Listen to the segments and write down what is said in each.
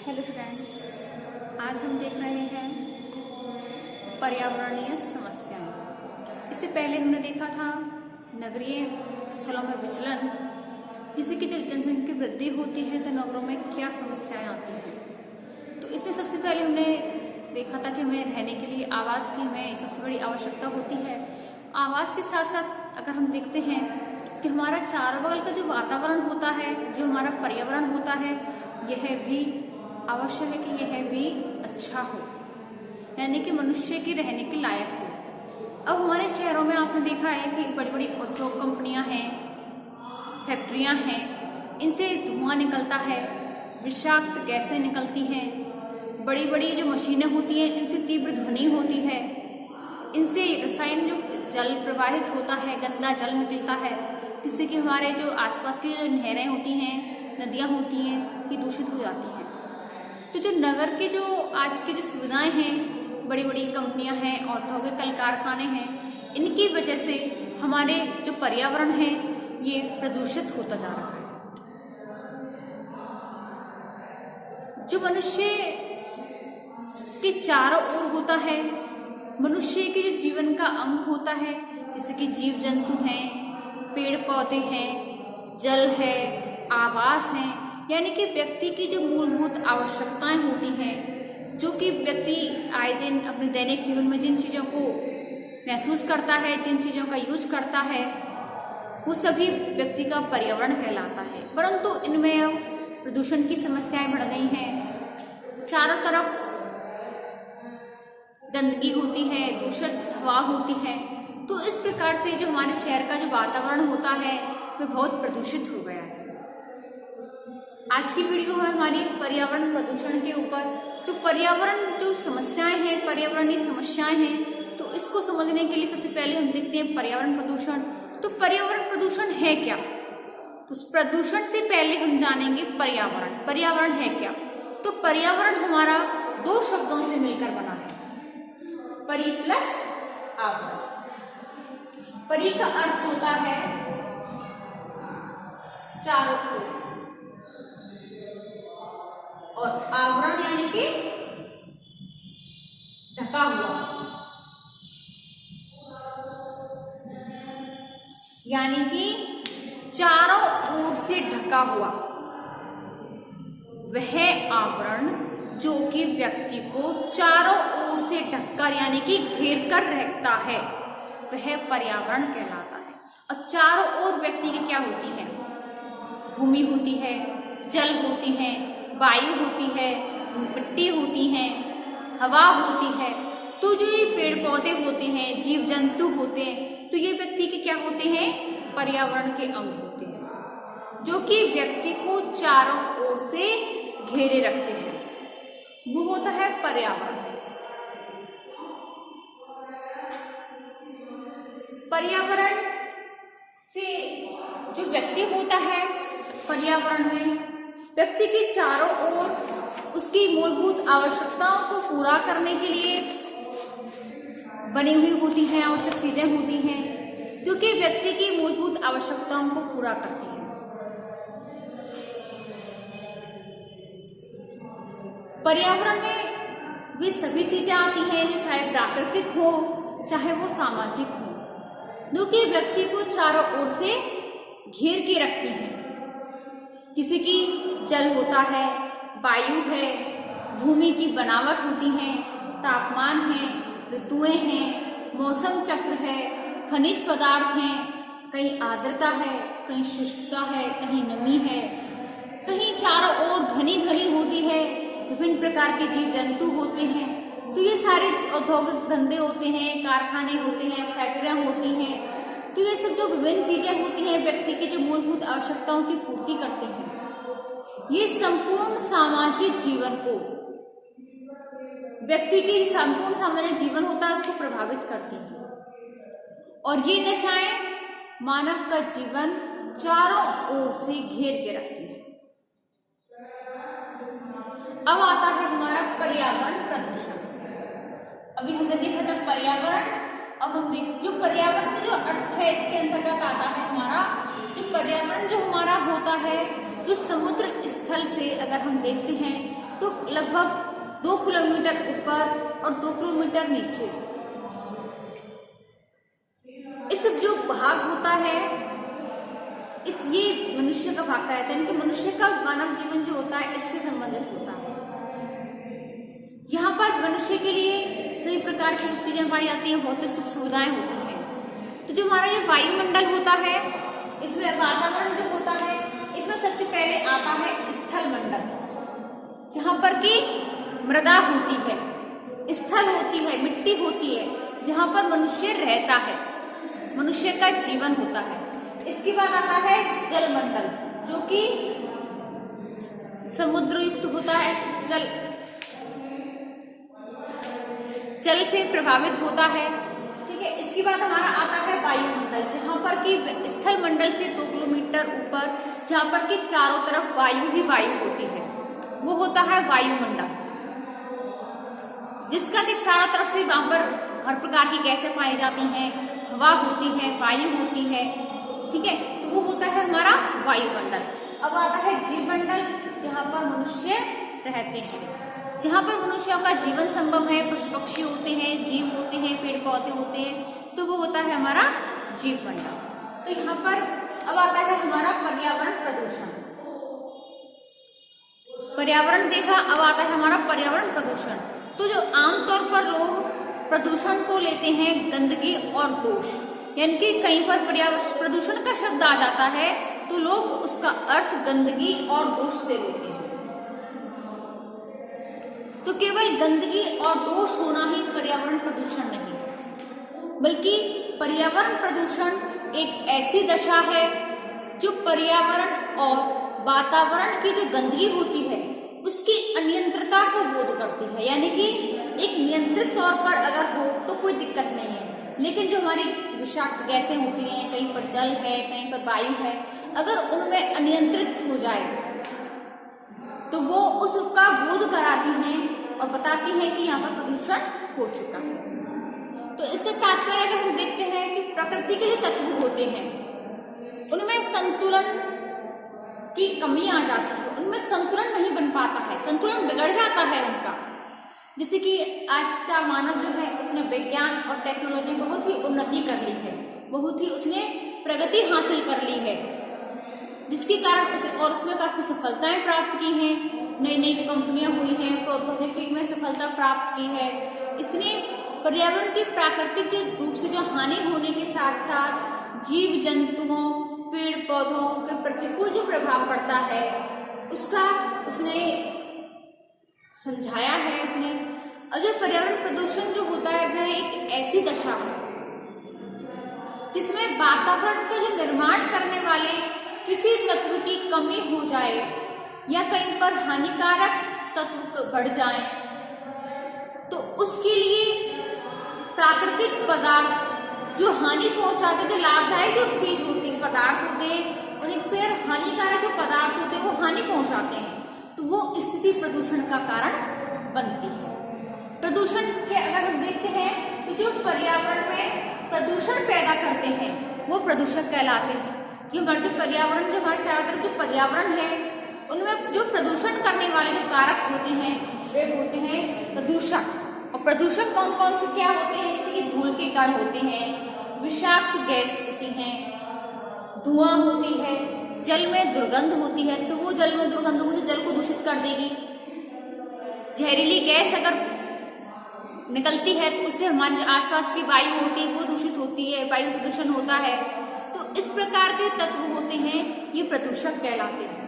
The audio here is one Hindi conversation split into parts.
हेलो फ्रेंड्स, आज हम देख रहे हैं पर्यावरणीय समस्याएं। इससे पहले हमने देखा था नगरीय स्थलों में विचलन, जिससे कि जब जनसंख्या की वृद्धि होती है तो नगरों में क्या समस्याएं आती हैं। तो इसमें सबसे पहले हमने देखा था कि हमें रहने के लिए आवास की हमें सबसे बड़ी आवश्यकता होती है। आवास के साथ साथ अगर हम देखते हैं कि हमारा चारों बगल का जो वातावरण होता है, जो हमारा पर्यावरण होता है, यह भी आवश्यक है कि यह भी अच्छा हो, यानी कि मनुष्य की रहने के लायक हो। अब हमारे शहरों में आपने देखा है कि बड़ी बड़ी उद्योग कंपनियां हैं, फैक्ट्रियां हैं, इनसे धुआं निकलता है, विषाक्त गैसें निकलती हैं, बड़ी बड़ी जो मशीनें होती हैं इनसे तीव्र ध्वनि होती है, इनसे रसायन युक्त जल प्रवाहित होता है, गंदा जल निकलता है, जिससे कि हमारे जो आसपास की जो नहरें होती हैं, नदियां होती हैं, ये दूषित हो जाती हैं। तो जो नगर के जो आज की जो सुविधाएं हैं, बड़ी बड़ी कंपनियां हैं, औद्योगिक कल कारखाने हैं, इनकी वजह से हमारे जो पर्यावरण है ये प्रदूषित होता जा रहा है। जो मनुष्य के चारों ओर होता है, मनुष्य के जो जीवन का अंग होता है, जैसे कि जीव जंतु हैं, पेड़ पौधे हैं, जल है, आवास है, यानी कि व्यक्ति की जो मूलभूत आवश्यकताएं होती हैं, जो कि व्यक्ति आए दिन अपने दैनिक जीवन में जिन चीज़ों को महसूस करता है, जिन चीज़ों का यूज करता है, वो सभी व्यक्ति का पर्यावरण कहलाता है। परंतु इनमें अब प्रदूषण की समस्याएं बढ़ गई हैं। चारों तरफ गंदगी होती है, दूषित हवा होती है, तो इस प्रकार से जो हमारे शहर का जो वातावरण होता है वह बहुत प्रदूषित हो गया है। आज की वीडियो है हमारी पर्यावरण प्रदूषण के ऊपर। तो पर्यावरण जो समस्याएं हैं, पर्यावरणीय समस्याएं हैं, तो इसको समझने के लिए सबसे पहले हम देखते हैं पर्यावरण प्रदूषण। तो पर्यावरण प्रदूषण है क्या? तो उस प्रदूषण से पहले हम जानेंगे पर्यावरण। पर्यावरण है क्या? तो पर्यावरण हमारा दो शब्दों से मिलकर बना है, परि प्लस आवरण। परि का अर्थ होता है चारों ओर, और आवरण यानी कि ढका हुआ, यानी कि चारों ओर से ढका हुआ वह आवरण जो कि व्यक्ति को चारों ओर से ढककर यानी कि घेर कर रखता है, वह पर्यावरण कहलाता है। अब चारों ओर व्यक्ति की क्या होती है? भूमि होती है, जल होती है, वायु होती है, मिट्टी होती है, हवा होती है। तो जो ये पेड़ पौधे होते हैं, जीव जंतु होते हैं, तो ये व्यक्ति के क्या होते हैं? पर्यावरण के अंग होते हैं, जो कि व्यक्ति को चारों ओर से घेरे रखते हैं। वो होता है पर्यावरण। पर्यावरण से जो व्यक्ति होता है, पर्यावरण में व्यक्ति के चारों ओर उसकी मूलभूत आवश्यकताओं को पूरा करने के लिए बनी हुई होती हैं, आवश्यक चीजें होती हैं, जो कि व्यक्ति की मूलभूत आवश्यकताओं को पूरा करती हैं। पर्यावरण में वे सभी चीजें आती हैं जो चाहे प्राकृतिक हो, चाहे वो सामाजिक हो, जो कि व्यक्ति को चारों ओर से घेर के रखती हैं। जैसे कि जल होता है, वायु है, भूमि की बनावट होती है, तापमान है, ऋतुएं हैं, मौसम चक्र है, खनिज पदार्थ हैं, कहीं आर्द्रता है, कहीं शुष्कता है, कहीं नमी है, कहीं चारों ओर घनी घनी होती है, विभिन्न प्रकार के जीव जंतु होते हैं। तो ये सारे औद्योगिक धंधे होते हैं, कारखाने होते हैं, फैक्ट्रियां होती हैं। तो ये सब जो विभिन्न चीजें होती हैं व्यक्ति के जो मूलभूत आवश्यकताओं की पूर्ति करते हैं, ये संपूर्ण सामाजिक जीवन को, व्यक्ति की संपूर्ण सामाजिक जीवन होता है उसको प्रभावित करती है। और ये दशाएं मानव का जीवन चारों ओर से घेर के रखती है। अब आता है हमारा पर्यावरण प्रदूषण। अभी हमने देखा था पर्यावरण, अब हम देख जो पर्यावरण का जो अर्थ है इसके अंतर्गत आता है हमारा जो पर्यावरण जो हमारा होता है, जो समुद्र स्थल से अगर हम देखते हैं तो लगभग 2 किलोमीटर ऊपर और 2 किलोमीटर नीचे इस जो भाग होता है, इस ये मनुष्य का भाग कहते हैं कि मनुष्य का मानव जीवन जो होता है इससे संबंधित होता है। यहाँ पर मनुष्य के लिए सभी प्रकार की चीजें पाई जाती हैं, भौतिक सुख सुविधाएं होती हैं। तो जो हमारा ये वायुमंडल होता है, इसमें वातावरण जो होता है, इसमें सबसे पहले आता है स्थल मंडल, जहाँ पर की मृदा होती है, स्थल होती है, मिट्टी होती है, जहाँ पर मनुष्य रहता है, मनुष्य का जीवन होता है। इसके बाद आता है जलमंडल, जो कि समुद्र युक्त होता है, जल से प्रभावित होता है। ठीक है, इसके बाद हमारा आता है वायुमंडल, जहाँ पर कि स्थल मंडल से 2 किलोमीटर ऊपर, जहाँ पर कि चारों तरफ वायु ही वायु होती है, वो होता है वायुमंडल, जिसका कि चारों तरफ से वहां पर हर प्रकार की गैसें पाई जाती हैं, हवा होती है, वायु होती है। ठीक है, तो वो होता है हमारा वायुमंडल। अब आता है जीवमंडल, जहाँ पर मनुष्य रहते हैं, जहाँ पर मनुष्यों का जीवन संभव है, पशु पक्षी होते हैं, जीव होते हैं, पेड़ पौधे होते हैं, तो वो होता है हमारा जीवमंडल। तो यहाँ पर अब आता है हमारा पर्यावरण प्रदूषण। पर्यावरण देखा, अब आता है हमारा पर्यावरण प्रदूषण। तो जो आमतौर पर लोग प्रदूषण को लेते हैं गंदगी और दोष, यानी कि कहीं पर पर्यावरण प्रदूषण का शब्द आ जाता है तो लोग उसका अर्थ गंदगी और दोष से लेते हैं। तो केवल गंदगी और दोष होना ही पर्यावरण प्रदूषण नहीं है, बल्कि पर्यावरण प्रदूषण एक ऐसी दशा है जो पर्यावरण और वातावरण की जो गंदगी होती है उसकी अनियंत्रितता को बोध करती है। यानी कि एक नियंत्रित तौर पर अगर हो तो कोई दिक्कत नहीं है, लेकिन जो हमारी विषाक्त गैसें होती हैं, कहीं पर जल है, कहीं पर वायु है, अगर उनमें अनियंत्रित हो जाए तो वो उसका बोध कराती हैं और बताती हैं कि यहाँ पर प्रदूषण हो चुका है। तो इसका तात्पर्य अगर हम देखते हैं कि प्रकृति के जो तत्व होते हैं उनमें संतुलन की कमी आ जाती है, उनमें संतुलन नहीं बन पाता है, संतुलन बिगड़ जाता है उनका। जैसे कि आज का मानव जो है उसने विज्ञान और टेक्नोलॉजी बहुत ही उन्नति कर ली है, बहुत ही उसने प्रगति हासिल कर ली है, जिसके कारण उसे और उसमें काफी सफलताएं प्राप्त की हैं, नई नई कंपनियां हुई हैं, प्रौद्योगिकी में सफलता प्राप्त की है। इसने पर्यावरण की प्राकृतिक रूप से जो हानि होने के साथ साथ जीव जंतुओं, पेड़ पौधों के प्रतिकूल जो प्रभाव पड़ता है उसका उसने समझाया है उसने। और जो पर्यावरण प्रदूषण जो होता है वह एक ऐसी दशा है जिसमें वातावरण का जो निर्माण करने वाले किसी तत्व की कमी हो जाए या कहीं पर हानिकारक तत्व बढ़ जाए तो उसके लिए प्राकृतिक पदार्थ जो हानि पहुंचाते, जो लाभदायक जो चीज होती है, पदार्थ होते हैं, उन्हें फिर हानिकारक जो पदार्थ होते हैं वो हानि पहुंचाते हैं, तो वो स्थिति प्रदूषण का कारण बनती है। प्रदूषण के अगर हम देखते हैं कि जो पर्यावरण में प्रदूषण पैदा करते हैं वो प्रदूषक कहलाते हैं। कि हमारे पर्यावरण, जो हमारे चारों तरफ जो पर्यावरण है उनमें जो प्रदूषण करने वाले जो कारक होते हैं वे होते हैं प्रदूषक। और प्रदूषक कौन कौन से क्या होते हैं, जैसे कि धूल के कण होते हैं, विषाक्त गैस होती है, धुआं होती है, जल में दुर्गंध होती है, तो वो जल में दुर्गंध मुझे जल को दूषित कर देगी। जहरीली गैस अगर निकलती है तो उससे हमारे आसपास की वायु होती है वो दूषित होती है, वायु प्रदूषण होता है। तो इस प्रकार के तत्व होते हैं, ये प्रदूषक कहलाते हैं।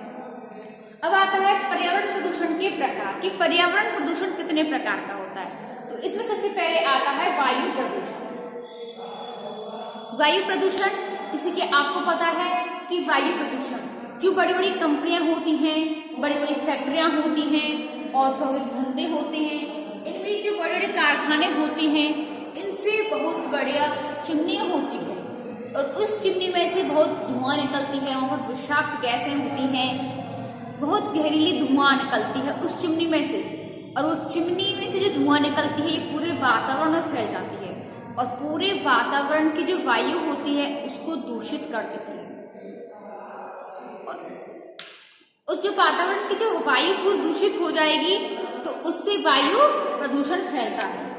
अब आता है पर्यावरण प्रदूषण के प्रकार कि पर्यावरण प्रदूषण कितने प्रकार का होता है। तो इसमें सबसे पहले आता है वायु प्रदूषण। वायु प्रदूषण जैसे कि आपको पता है कि वायु प्रदूषण जो बड़ी बड़ी कंपनियां होती हैं, बड़ी बड़ी फैक्ट्रियां होती हैं, औद्योगिक धंधे होते हैं, इनमें जो बड़े बड़े कारखाने होते हैं, इनसे बहुत बढ़िया चिमनी होती है और उस चिमनी में से बहुत धुआं निकलती है, वहां पर विषाक्त गैसें होती हैं, बहुत जहरीली धुआं निकलती है उस चिमनी में से। और उस चिमनी में से जो धुआं निकलती है ये पूरे वातावरण में फैल जाती है और पूरे वातावरण की जो वायु होती है उसको दूषित कर देती है। उस जो वातावरण की जो वायु पूरी दूषित हो जाएगी तो उससे वायु प्रदूषण फैलता है।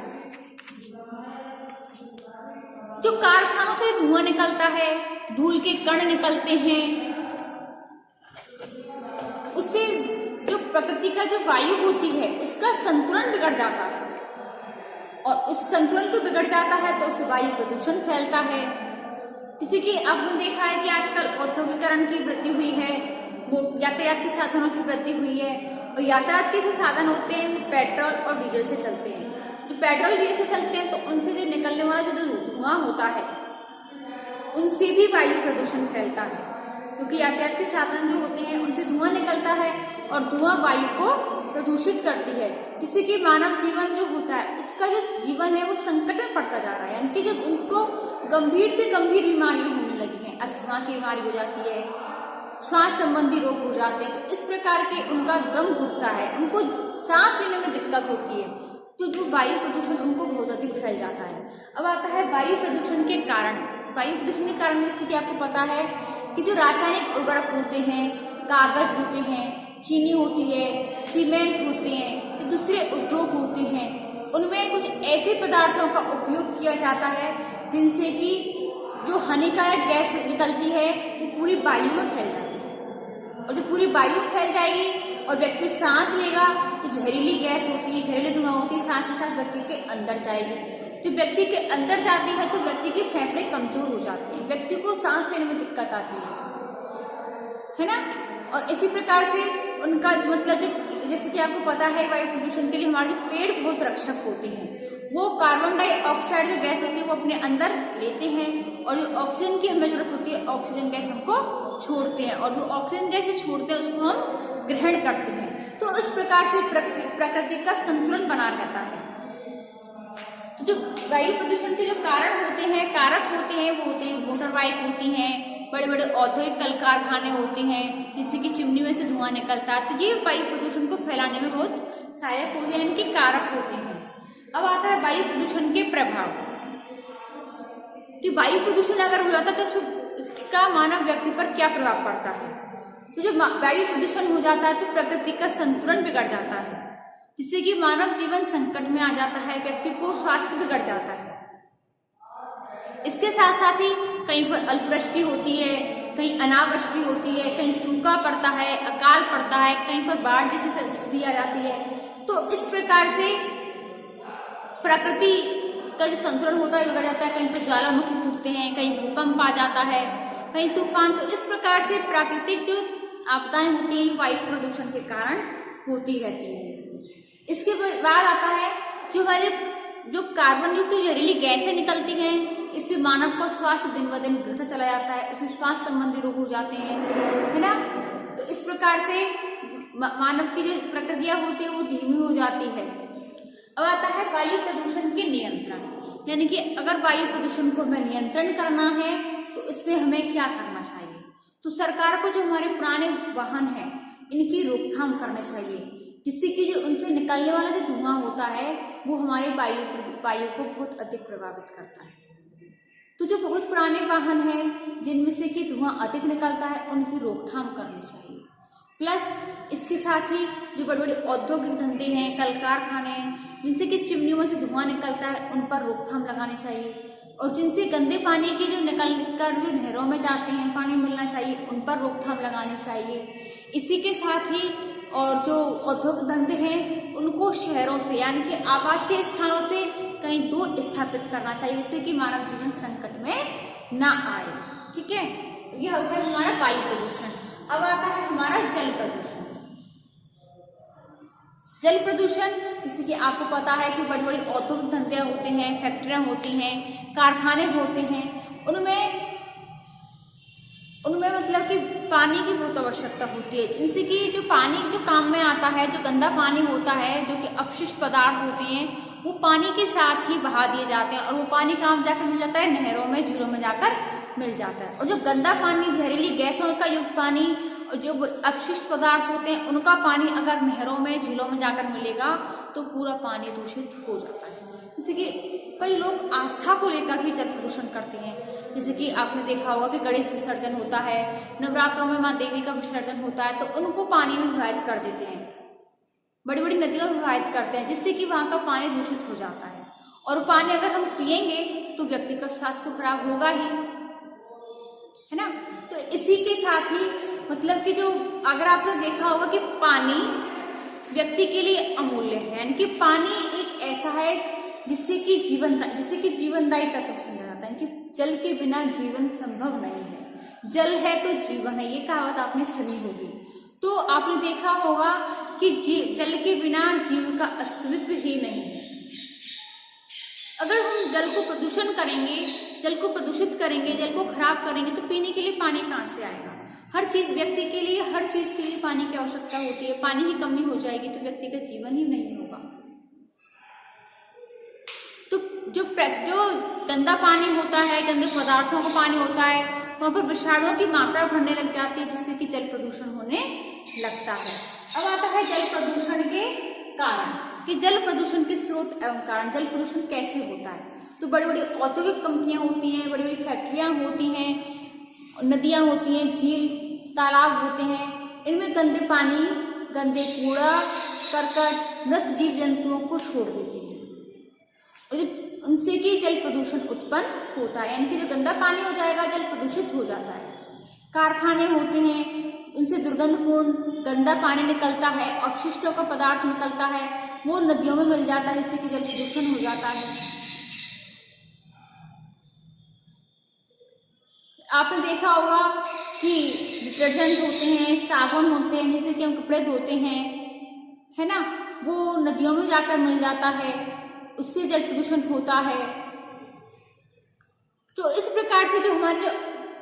जो कारखानों से धुआं निकलता है, धूल के कण निकलते हैं, उससे जो प्रकृति का जो वायु होती है उसका संतुलन बिगड़ जाता है, और उस संतुलन को बिगड़ जाता है तो उससे वायु प्रदूषण फैलता है। जैसे कि आपने देखा है कि आजकल औद्योगिकरण की वृद्धि हुई है, यातायात के साधनों की वृद्धि हुई है, और यातायात के जो साधन होते हैं वो पेट्रोल और डीजल से चलते हैं। जो पेट्रोल डीजल से चलते हैं तो उनसे जो निकलने वाला जो धुआं होता है उनसे भी वायु प्रदूषण फैलता है, क्योंकि यातायात के साधन जो होते हैं उनसे धुआं निकलता है और धुआं वायु को प्रदूषित करती है, जिससे कि मानव जीवन जो होता है उसका जो जीवन है वो संकट में पड़ता जा रहा है। यानी कि जो उनको गंभीर से गंभीर बीमारियां होने लगी हैं, अस्थमा की बीमारी हो जाती है, श्वास संबंधी रोग हो जाते हैं, तो इस प्रकार के उनका दम घुटता है, उनको सांस लेने में दिक्कत होती है, तो जो वायु प्रदूषण उनको बहुत अधिक फैल जाता है। अब आता है वायु प्रदूषण के कारण। वायु प्रदूषण के कारण जैसे कि आपको पता है कि जो रासायनिक उर्वरक होते हैं, कागज होते हैं, चीनी होती है, सीमेंट होते हैं, ये दूसरे उद्योग होते हैं, उनमें कुछ ऐसे पदार्थों का उपयोग किया जाता है जिनसे कि जो हानिकारक गैस निकलती है वो पूरी वायु में फैल जाती है, और जब पूरी वायु फैल जाएगी और व्यक्ति सांस लेगा तो जहरीली गैस होती है, जहरीली धुआं होती है, सांस के साथ व्यक्ति के अंदर जाएगी। जब व्यक्ति के अंदर जाती है तो व्यक्ति के फेफड़े कमजोर हो जाते हैं, व्यक्ति को सांस लेने में दिक्कत आती है ना। और इसी प्रकार से उनका मतलब जो जैसे कि आपको पता है वायु प्रदूषण के लिए हमारे जो पेड़ बहुत रक्षक होते हैं, वो कार्बन डाइऑक्साइड जो गैस होती है वो अपने अंदर लेते हैं, और जो ऑक्सीजन की हमें जरूरत होती है ऑक्सीजन गैस हमको छोड़ते हैं, और जो ऑक्सीजन गैस छोड़ते हैं उसको हम ग्रहण करते हैं। तो इस प्रकार से प्रकृति का संतुलन बना रहता है। तो जो वायु प्रदूषण के जो कारण होते हैं, कारक होते हैं, वो होते हैं मोटर बाइक होती हैं, बड़े बड़े औद्योगिक कल कारखाने होते हैं जिससे कि चिमनी में से धुआं निकलता है, तो ये वायु प्रदूषण को फैलाने में बहुत सहायक होते हैं, इनके कारक होते हैं। अब आता है वायु प्रदूषण के प्रभाव, कि वायु प्रदूषण अगर हो जाता है तो इसका मानव व्यक्ति पर क्या प्रभाव पड़ता है। तो जब वायु प्रदूषण हो जाता है तो प्रकृति का संतुलन बिगड़ जाता है, जिससे कि मानव जीवन संकट में आ जाता है, व्यक्ति को स्वास्थ्य बिगड़ जाता है। इसके साथ साथ ही कहीं पर अल्पवृष्टि होती है, कहीं अनावृष्टि होती है, कहीं सूखा पड़ता है, अकाल पड़ता है, कहीं पर बाढ़ जैसी स्थिति आ जाती है। तो इस प्रकार से प्रकृति का जो संतुलन होता है बिगड़ जाता है, कहीं पर ज्वालामुखी फूटते हैं, कहीं भूकंप आ जाता है, कहीं तूफान। तो इस प्रकार से प्राकृतिक जो आपदाएं होती हैं वायु प्रदूषण के कारण होती रहती है। इसके बाद आता है जो हमारे जो कार्बन युक्त जहरीली गैसें निकलती हैं, इससे मानव का स्वास्थ्य दिन ब दिन गिरता चला जाता है, उसे श्वास संबंधी रोग हो जाते हैं, है ना। तो इस प्रकार से मानव की जो प्रक्रिया होती है वो धीमी हो जाती है। अब आता है वायु प्रदूषण के नियंत्रण, यानी कि अगर वायु प्रदूषण को हमें नियंत्रण करना है तो इसमें हमें क्या करना चाहिए। तो सरकार को जो हमारे पुराने वाहन हैं इनकी रोकथाम करनी चाहिए, जिससे कि जो उनसे निकलने वाला जो धुआं होता है वो हमारे वायु को बहुत अधिक प्रभावित करता है। तो जो बहुत पुराने वाहन हैं जिनमें से कि धुआं अधिक निकलता है उनकी रोकथाम करनी चाहिए। प्लस इसके साथ ही जो बड़े बड़े औद्योगिक धंधे हैं, कल कारखाने हैं, जिनसे कि चिमनियों में से धुआं निकलता है उन पर रोकथाम लगानी चाहिए, और जिनसे गंदे पानी की जो निकल कर जो नहरों में जाते हैं पानी मिलना चाहिए उन पर रोकथाम लगानी चाहिए। इसी के साथ ही और जो औद्योगिक धंधे हैं उनको शहरों से यानी कि आवासीय स्थानों से कहीं दूर स्थापित करना चाहिए, जिससे कि मानव जीवन संकट में ना आए। ठीक है, यह हो गया हमारा वायु प्रदूषण। अब आता है हमारा जल प्रदूषण। जल प्रदूषण जैसे कि आपको पता है कि बड़ी बड़ी औद्योगिक धंधे होते हैं, फैक्ट्रियां होती हैं, कारखाने होते हैं, उनमें मतलब कि पानी की बहुत आवश्यकता होती है, जिनसे कि जो पानी जो काम में आता है, जो गंदा पानी होता है, जो कि अपशिष्ट पदार्थ होते हैं, वो पानी के साथ ही बहा दिए जाते हैं, और वो पानी कहाँ जाकर मिल जाता है, नहरों में, झीलों में जाकर मिल जाता है। और जो गंदा पानी, जहरीली गैसों का युक्त पानी और जो अपशिष्ट पदार्थ होते हैं उनका पानी अगर नहरों में, झीलों में जाकर मिलेगा तो पूरा पानी दूषित हो जाता है। जैसे कि कई लोग आस्था को लेकर भी जल प्रदूषण करते हैं। जैसे कि आपने देखा होगा कि गणेश विसर्जन होता है, नवरात्रों में माँ देवी का विसर्जन होता है, तो उनको पानी में प्रवाहित कर देते हैं, बड़ी बड़ी नदियों में प्रवाहित करते हैं, जिससे कि वहां का पानी दूषित हो जाता है। और वो पानी अगर हम पिएंगे तो व्यक्ति का स्वास्थ्य खराब होगा ही, है ना। तो इसी के साथ ही मतलब कि जो अगर आपने देखा होगा कि पानी व्यक्ति के लिए अमूल्य है, यानी कि पानी एक ऐसा है जिससे कि जीवनदायी तत्व समझा जाता है कि जल के बिना जीवन संभव नहीं है। जल है तो जीवन है, ये कहावत आपने सुनी होगी। तो आपने देखा होगा कि जल के बिना जीव का अस्तित्व ही नहीं है। अगर हम जल को प्रदूषण करेंगे, जल को प्रदूषित करेंगे, जल को खराब करेंगे, तो पीने के लिए पानी कहाँ से आएगा। हर चीज व्यक्ति के लिए, हर चीज के लिए पानी की आवश्यकता होती है। पानी की कमी हो जाएगी तो व्यक्ति का जीवन ही नहीं होगा। तो जो गंदा पानी होता है, गंदे पदार्थों का पानी होता है, वहां पर विषाणुओं की मात्रा बढ़ने लग जाती है, जिससे कि जल प्रदूषण होने लगता है। अब आता है जल प्रदूषण के कारण कि जल प्रदूषण के स्रोत एवं कारण। जल प्रदूषण कैसे होता है? तो बड़ी बड़ी औद्योगिक कंपनियां होती हैं, बड़ी बड़ी फैक्ट्रियां होती हैं, नदियां होती हैं, झील तालाब होते हैं। इनमें गंदे पानी, गंदे कूड़ा करकट, मृत जीव जंतुओं को छोड़ देते हैं, उनसे कि जल प्रदूषण उत्पन्न होता है। यानी कि जो गंदा पानी हो जाएगा, जल प्रदूषित हो जाता है। कारखाने होते हैं, उनसे दुर्गंधपूर्ण गंदा पानी निकलता है, अपशिष्टों का पदार्थ निकलता है, वो नदियों में मिल जाता है, जिससे कि जल प्रदूषण हो जाता है। आपने देखा होगा कि डिटर्जेंट होते हैं, साबुन होते हैं, जिससे कि हम कपड़े धोते हैं, है ना, वो नदियों में जाकर मिल जाता है, उससे जल प्रदूषण होता है। तो इस प्रकार से जो हमारे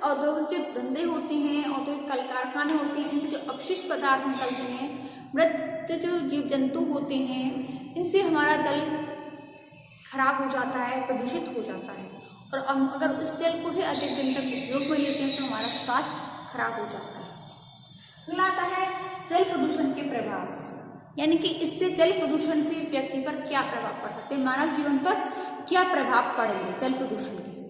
औद्योगिक जो धंधे होते हैं, औद्योगिक कल कारखाने होते हैं, इनसे जो अपशिष्ट पदार्थ निकलते हैं, मृत जो जीव जंतु होते हैं, इनसे हमारा जल खराब हो जाता है, प्रदूषित हो जाता है। और हम अगर उस जल को ही अधिक दिन तक उपयोग में लेते हैं तो हमारा स्वास्थ्य खराब हो जाता है। अगला आता है जल प्रदूषण के प्रभाव, यानी कि इससे जल प्रदूषण से व्यक्ति पर क्या प्रभाव पड़ सकते हैं, मानव जीवन पर क्या प्रभाव पड़ेंगे जल प्रदूषण के से।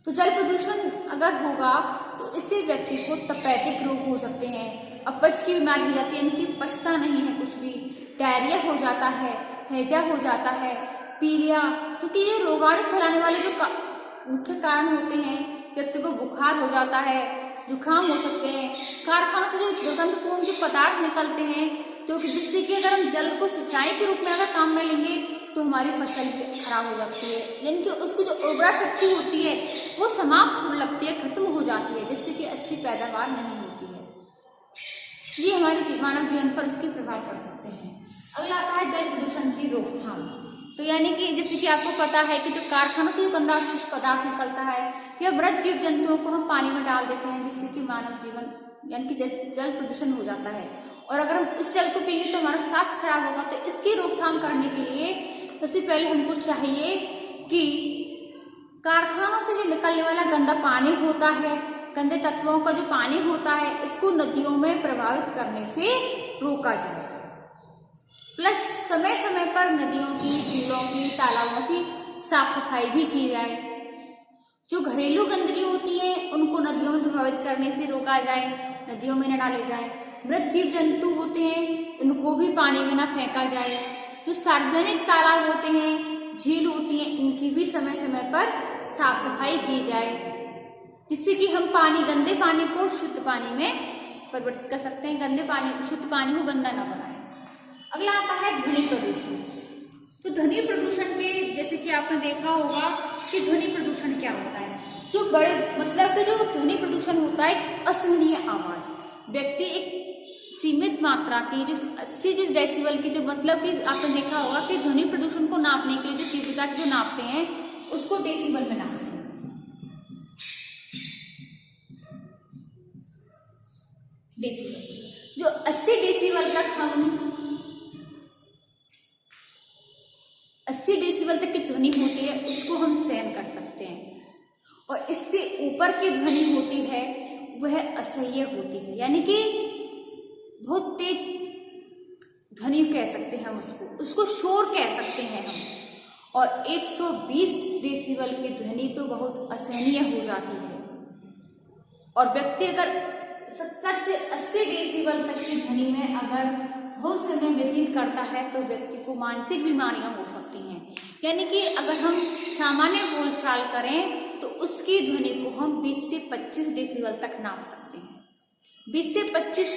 तो जल प्रदूषण अगर होगा तो इससे व्यक्ति को तपेदिक रोग हो सकते हैं, अपच की बीमारी हो जाती है, यानी कि पचता नहीं है कुछ भी, डायरिया हो जाता है, हैजा हो जाता है, पीलिया, क्योंकि ये रोगाणु फैलाने वाले जो मुख्य कारण होते हैं। व्यक्ति को बुखार हो जाता है, जुकाम हो सकते हैं। कारखानों से जो दुर्गंधपूर्ण जो पदार्थ निकलते हैं, तो जिससे कि अगर हम जल को सिंचाई के रूप में अगर काम में लेंगे तो हमारी फसल खराब हो जाती है, यानी कि उसकी जो उर्वरा शक्ति होती है वो समाप्त होने लगती है, खत्म हो जाती है, जिससे कि अच्छी पैदावार नहीं होती है। ये हमारे मानव जीवन पर इसके प्रभाव पड़ सकते हैं। अगला आता है जल प्रदूषण की रोकथाम। तो यानी कि जैसे कि आपको पता है कि जो कारखानों से जो गंदा अपशिष्ट पदार्थ निकलता है या मृत जीव जंतुओं को हम पानी में डाल देते हैं, जिससे कि मानव जीवन यानी कि जल प्रदूषण हो जाता है। और अगर हम इस जल को पिएंगे तो हमारा स्वास्थ्य खराब होगा। तो इसकी रोकथाम करने के लिए सबसे पहले हमको चाहिए कि कारखानों से जो निकलने वाला गंदा पानी होता है, गंदे तत्वों का जो पानी होता है, इसको नदियों में प्रभावित करने से रोका जाए। प्लस समय समय पर नदियों की, झीलों की, तालाबों की साफ सफाई भी की जाए। जो घरेलू गंदगी होती है उनको नदियों में प्रभावित करने से रोका जाए, नदियों में न डाले जाए। मृत जीव जंतु होते हैं इनको भी पानी में न फेंका जाए। जो सार्वजनिक तालाब होते हैं, झील होती हैं, इनकी भी समय समय पर साफ सफाई की जाए, जिससे कि हम गंदे पानी को शुद्ध पानी में परिवर्तित कर सकते हैं। गंदे पानी को, शुद्ध पानी को गंदा न बनाएं। अगला आता है ध्वनि प्रदूषण। तो ध्वनि प्रदूषण के जैसे कि आपने देखा होगा कि ध्वनि प्रदूषण क्या होता है। जो बड़े मतलब कि जो ध्वनि प्रदूषण होता है असहनीय आवाज, व्यक्ति एक सीमित मात्रा की जो 80 जो डेसिबल की जो मतलब कि आपने देखा होगा कि ध्वनि प्रदूषण को नापने के लिए जो तीव्रता की जो नापते हैं उसको डेसिबल में नापते हैं। डेसिबल जो 80 डेसिबल तक हम 80 डेसिबल तक की ध्वनि होती है उसको हम सहन कर सकते हैं, और इससे ऊपर की ध्वनि होती है वह असह्य होती है, यानी कि बहुत तेज ध्वनि कह सकते हैं हम उसको शोर कह सकते हैं हम। और 120 डेसिबल की ध्वनि तो बहुत असहनीय हो जाती है। और व्यक्ति अगर 70 से 80 डेसिबल तक की ध्वनि में अगर बहुत समय व्यतीत करता है तो व्यक्ति को मानसिक बीमारियां हो सकती हैं। यानी कि अगर हम सामान्य बोलचाल करें तो उसकी ध्वनि को हम 20 से 25 डेसिबल तक नाप सकते हैं। 20 से 25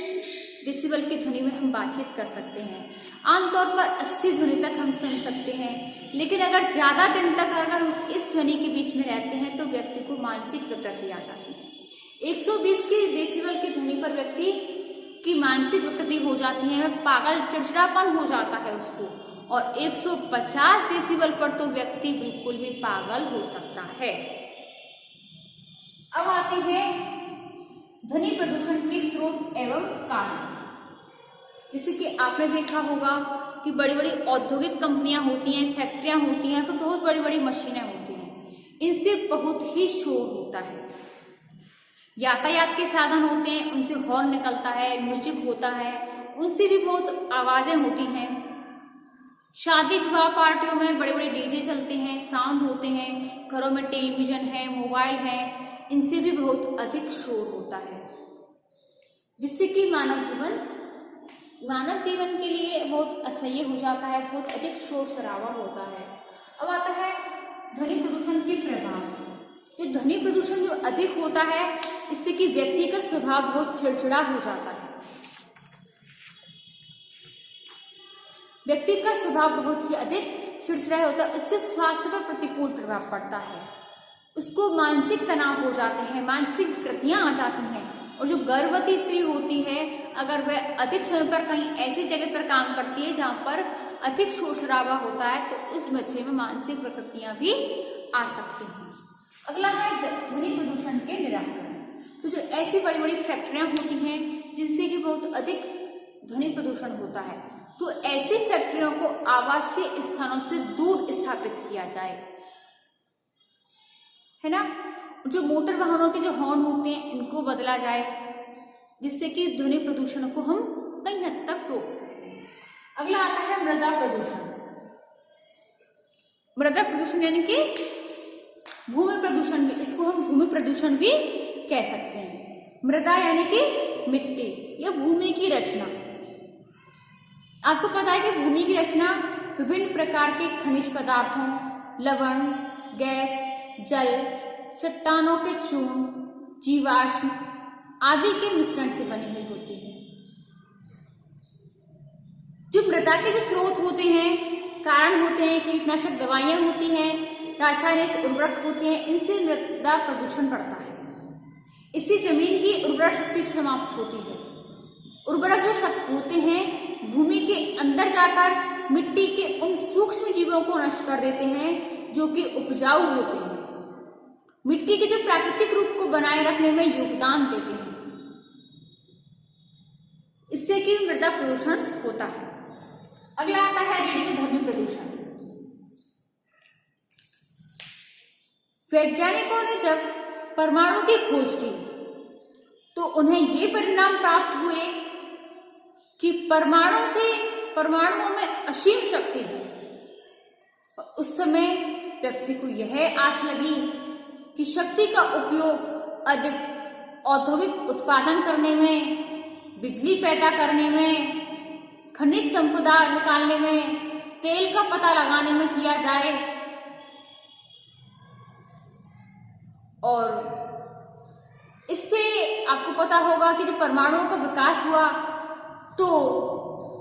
डेसिबल की ध्वनि में हम बातचीत कर सकते हैं। आमतौर पर 80 ध्वनि तक हम सुन सकते हैं, लेकिन अगर ज्यादा दिन तक अगर हम इस ध्वनि के बीच में रहते हैं तो व्यक्ति को मानसिक विकृति आ जाती है। 120 की डेसिबल की ध्वनि पर व्यक्ति की मानसिक विकृति हो जाती है, पागल चिड़चिड़ापन हो जाता है उसको। और 150 डेसिबल पर तो व्यक्ति बिल्कुल ही पागल हो सकता है। अब आते हैं ध्वनि प्रदूषण के स्रोत एवं कारण। जैसे कि आपने देखा होगा कि बड़ी बड़ी औद्योगिक कंपनियां होती हैं, फैक्ट्रियां होती हैं, तो बहुत बड़ी बड़ी मशीनें होती हैं, इनसे बहुत ही शोर होता है। यातायात के साधन होते हैं, उनसे हॉर्न निकलता है, म्यूजिक होता है, उनसे भी बहुत आवाजें होती हैं। शादी विवाह पार्टियों में बड़े बड़े डीजे चलते हैं, साउंड होते हैं, घरों में टेलीविजन है, मोबाइल है, इनसे भी बहुत अधिक शोर होता है, जिससे कि मानव जीवन के लिए बहुत असह्य हो जाता है, बहुत अधिक शोर शराबा होता है। अब आता है ध्वनि प्रदूषण के प्रभाव। ये ध्वनि प्रदूषण जो अधिक होता है, इससे कि व्यक्ति का स्वभाव बहुत चिड़चिड़ा हो जाता है। व्यक्ति का स्वभाव बहुत ही अधिक चिड़चिड़ा होता है, उसके स्वास्थ्य पर प्रतिकूल प्रभाव पड़ता है, उसको मानसिक तनाव हो जाते हैं, मानसिक विकृतियां आ जाती हैं। और जो गर्भवती स्त्री होती है, अगर वह अधिक समय पर कहीं ऐसी जगह पर काम करती है जहां पर अधिक शोर शराबा होता है, तो उस बच्चे में मानसिक विकृतियां भी आ सकती हैं। अगला है ध्वनि प्रदूषण के निराकरण। तो जो ऐसी बड़ी बड़ी फैक्ट्रियां होती हैं जिनसे कि बहुत अधिक ध्वनि प्रदूषण होता है, तो ऐसी फैक्ट्रियों को आवासीय स्थानों से दूर स्थापित किया जाए, है ना। जो मोटर वाहनों के जो हॉर्न होते हैं, इनको बदला जाए, जिससे कि ध्वनि प्रदूषण को हम कई हद तक रोक सकते हैं। अगला आता है मृदा प्रदूषण। मृदा प्रदूषण यानी कि भूमि प्रदूषण भी, इसको हम भूमि प्रदूषण भी कह सकते हैं। मृदा यानी कि मिट्टी या भूमि की रचना। आपको पता है कि भूमि की रचना विभिन्न प्रकार के खनिज पदार्थों, लवण, गैस, जल, चट्टानों के चूर्ण, जीवाश्म आदि के मिश्रण से बनी हुई होती है। जो मृदा के जो स्रोत होते हैं, कारण होते हैं, कीटनाशक दवाइयां होती हैं, रासायनिक उर्वरक होते हैं, इनसे मृदा प्रदूषण बढ़ता है। इससे जमीन की उर्वरा शक्ति समाप्त होती है। उर्वरक जो होते हैं भूमि के अंदर जाकर मिट्टी के उन सूक्ष्म जीवों को नष्ट कर देते हैं जो कि उपजाऊ होते हैं, मिट्टी के जो प्राकृतिक रूप को बनाए रखने में योगदान देते हैं। इससे कि मृदा प्रदूषण होता है। अगला आता है रेडियोधर्मी प्रदूषण। वैज्ञानिकों ने जब परमाणु की खोज की तो उन्हें ये परिणाम प्राप्त हुए कि परमाणुओं में असीम शक्ति है। उस समय व्यक्ति को यह आस लगी कि शक्ति का उपयोग अधिक औद्योगिक उत्पादन करने में, बिजली पैदा करने में, खनिज संपदा निकालने में, तेल का पता लगाने में किया जाए। और इससे आपको पता होगा कि जब परमाणुओं का विकास हुआ तो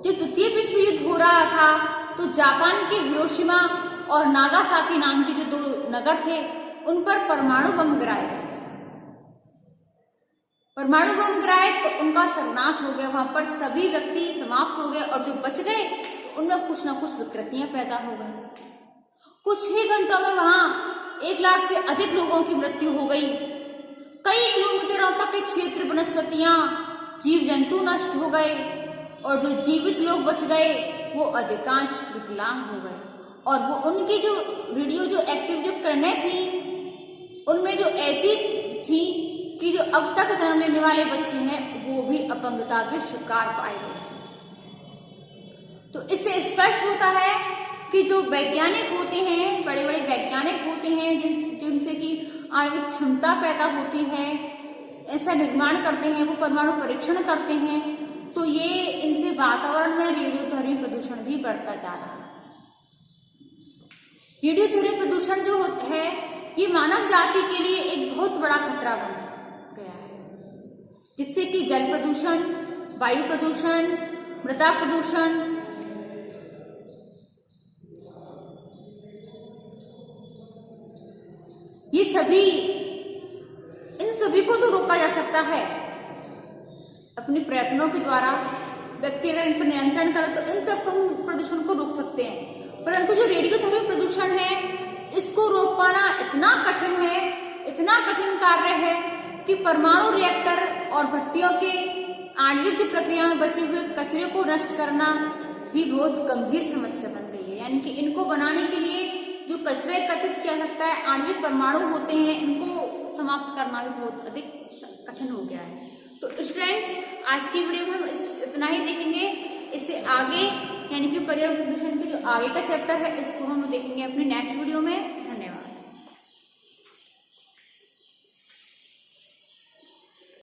जब द्वितीय विश्व युद्ध हो रहा था तो जापान के हिरोशिमा और नागासाकी नाम के जो दो नगर थे उन पर परमाणु बम गिराए गए। परमाणु बम गिराए तो उनका सर्वनाश हो गया, वहां पर सभी व्यक्ति समाप्त हो गए और जो बच गए उनमें कुछ न कुछ विकृतियां पैदा हो गई। कुछ ही घंटों में वहां 1 लाख से अधिक लोगों की मृत्यु हो गई। कई किलोमीटरों तक के क्षेत्र, वनस्पतियां, जीव जंतु नष्ट हो गए और जो जीवित लोग बच गए वो अधिकांश विकलांग हो गए। और वो उनकी जो रेडियो जो एक्टिव जो किरणें थी उनमें जो ऐसी थी कि जो अब तक जन्म लेने वाले बच्चे हैं वो भी अपंगता के शिकार पाए गए। तो इससे स्पष्ट होता है कि जो वैज्ञानिक होते हैं, बड़े बड़े वैज्ञानिक होते हैं जिनसे कि आणविक क्षमता पैदा होती है, ऐसा निर्माण करते हैं, वो परमाणु परीक्षण करते हैं, तो ये इनसे वातावरण में रेडियोधर्मी प्रदूषण भी बढ़ता जा रहा है। रेडियोधर्मी प्रदूषण जो है ये मानव जाति के लिए एक बहुत बड़ा खतरा बन गया है, जिससे कि जल प्रदूषण, वायु प्रदूषण, मृदा प्रदूषण, ये सभी, इन सभी को तो रोका जा सकता है अपने प्रयत्नों के द्वारा। व्यक्ति अगर इन पर नियंत्रण करे तो इन सब प्रदूषण को रोक सकते हैं, परंतु जो रेडियोधर्मी प्रदूषण है इसको रोक पाना इतना कठिन है, इतना कठिन कार्य है कि परमाणु रिएक्टर और भट्टियों के आणविक जो प्रक्रिया में बचे हुए कचरे को नष्ट करना भी बहुत गंभीर समस्या बन गई है। यानी कि इनको बनाने के लिए जो कचरा एकत्रित किया सकता है, आणविक परमाणु होते हैं, इनको समाप्त करना भी बहुत अधिक कठिन हो गया है। तो स्टूडेंट्स, आज की वीडियो में हम इतना ही देखेंगे। इससे आगे यानी कि पर्यावरण प्रदूषण के जो आगे का चैप्टर है इसको हम देखेंगे अपने नेक्स्ट वीडियो में। धन्यवाद।